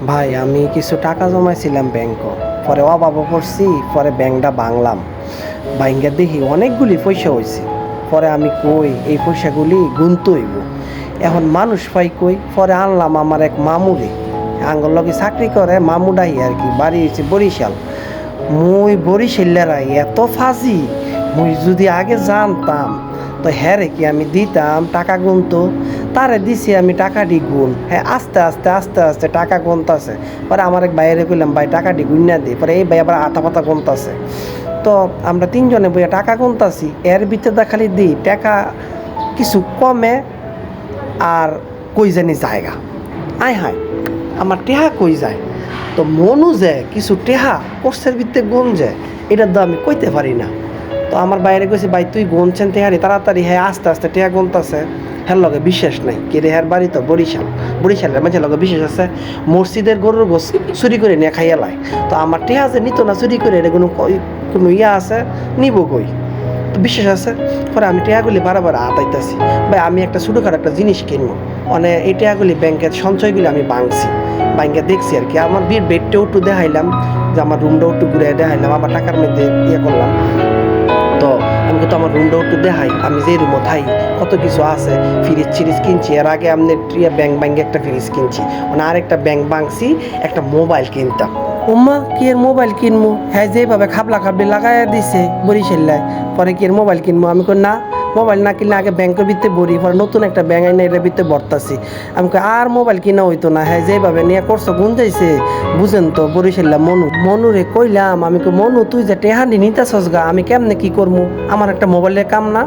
ভাই আমি কিছু টাকা জমাইছিলাম ব্যাংকও, পরে অভাবে পড়ছি, পরে ব্যাংকটা ভাঙলাম। ভাঙ্গা দেখি অনেকগুলি পয়সা হয়েছে। পরে আমি কই এই পয়সাগুলি গুনতে হইব, এখন মানুষ পাই কই। পরে আনলাম আমার এক মামুরে, আঙ্গর লগে চাকরি করে মামুডাই আর কি, বাড়ি হয়েছে বরিশাল। মুই বরিশালেরাই এত ফাজি, মুই যদি আগে জানতাম তো হ্যাঁ রে কি আমি দিতাম টাকা গুনতো। তারে দিছি আমি টাকাটি গুন, হ্যাঁ আস্তে আস্তে আস্তে আস্তে টাকা গুনতাছে। পরে আমার এক বাইরে কইলাম ভাই টাকাটি গুন্না দিই, পরে এই ভাই আবার আতা পাতা গুনতাছে। তো আমরা তিনজনে বইয়া টাকা গুনতাছি, এর ভিতরে খালি দিই টাকা কিছু কমে আর কই জানি জায়গা। আয় হায় আমার টেহা কই যায়, তো মনু যায় কিছু টেহা কোর্সের ভিত্তে গুণ যায়, এটার তো আমি কইতে পারি না। তো আমার বাইরে কইছে ভাই তুই গুনছেন টেহারি তাড়াতাড়ি, হ্যাঁ আস্তে আস্তে টেহা গুনতাছে। হ্যার লগে বিশেষ নাই কে রে, হ্যার বাড়ি তো বরিশালের মাঝে লগে বিশেষ আছে। মসজিদের গরুর গোস চুরি করে নিয়ে খাইয়া লাই। তো আমার টেহা যে নিত না চুরি করে, এটা কোনো ইয়া আছে নিব কই, তো বিশেষ আছে। পরে আমি টেহাগুলি বারবার আতাইতেছি, ভাই আমি একটা ছোটোখাটো একটা জিনিস কিনবো, মানে এই টেহাগুলি ব্যাংকের সঞ্চয়গুলি আমি ভাঙছি, ব্যাংকে দেখছি আর কি। আমার বেডটাও একটু দেখাইলাম, যে আমার রুমটাও একটু ঘুরে দেখাইলাম, আমার টাকার মধ্যে ইয়ে করলাম। তো আমি কিন্তু আমার রুমটাও একটু দেখাই, আমি যে রুমও থাই কত কিছু আছে। ফ্রিজ কিনছি, এর আগে আমি ব্যাংকে একটা ফ্রিজ কিনছি, মানে আরেকটা ব্যাংক ভাঙছি, একটা মোবাইল কিনতাম। উম্মা কি এর মোবাইল কিনবো, হ্যাঁ যেভাবে খাবলা খাবলি লাগাইয়া দিছে বরিশাল্লায়, পরে কি এর মোবাইল কিনবো। আমি কই না, মোবাইল না কিনলে আগে ব্যাংকের ভিতরে ভরি, পরে নতুন একটা ব্যাংক আইনা এটার ভিতরে ভরতাছি। আমি কই আর মোবাইল কিনা হইতো না, হ্যাঁ যেভাবে নিয়ে করছো গুন যাইছে, বুঝেন তো বরিশাল্লা মনুরে কইলাম, আমি কই মনু তুই যে টেহানি নিতেছস গা, আমি কেমনে কি করবো, আমার একটা মোবাইলের কাম না।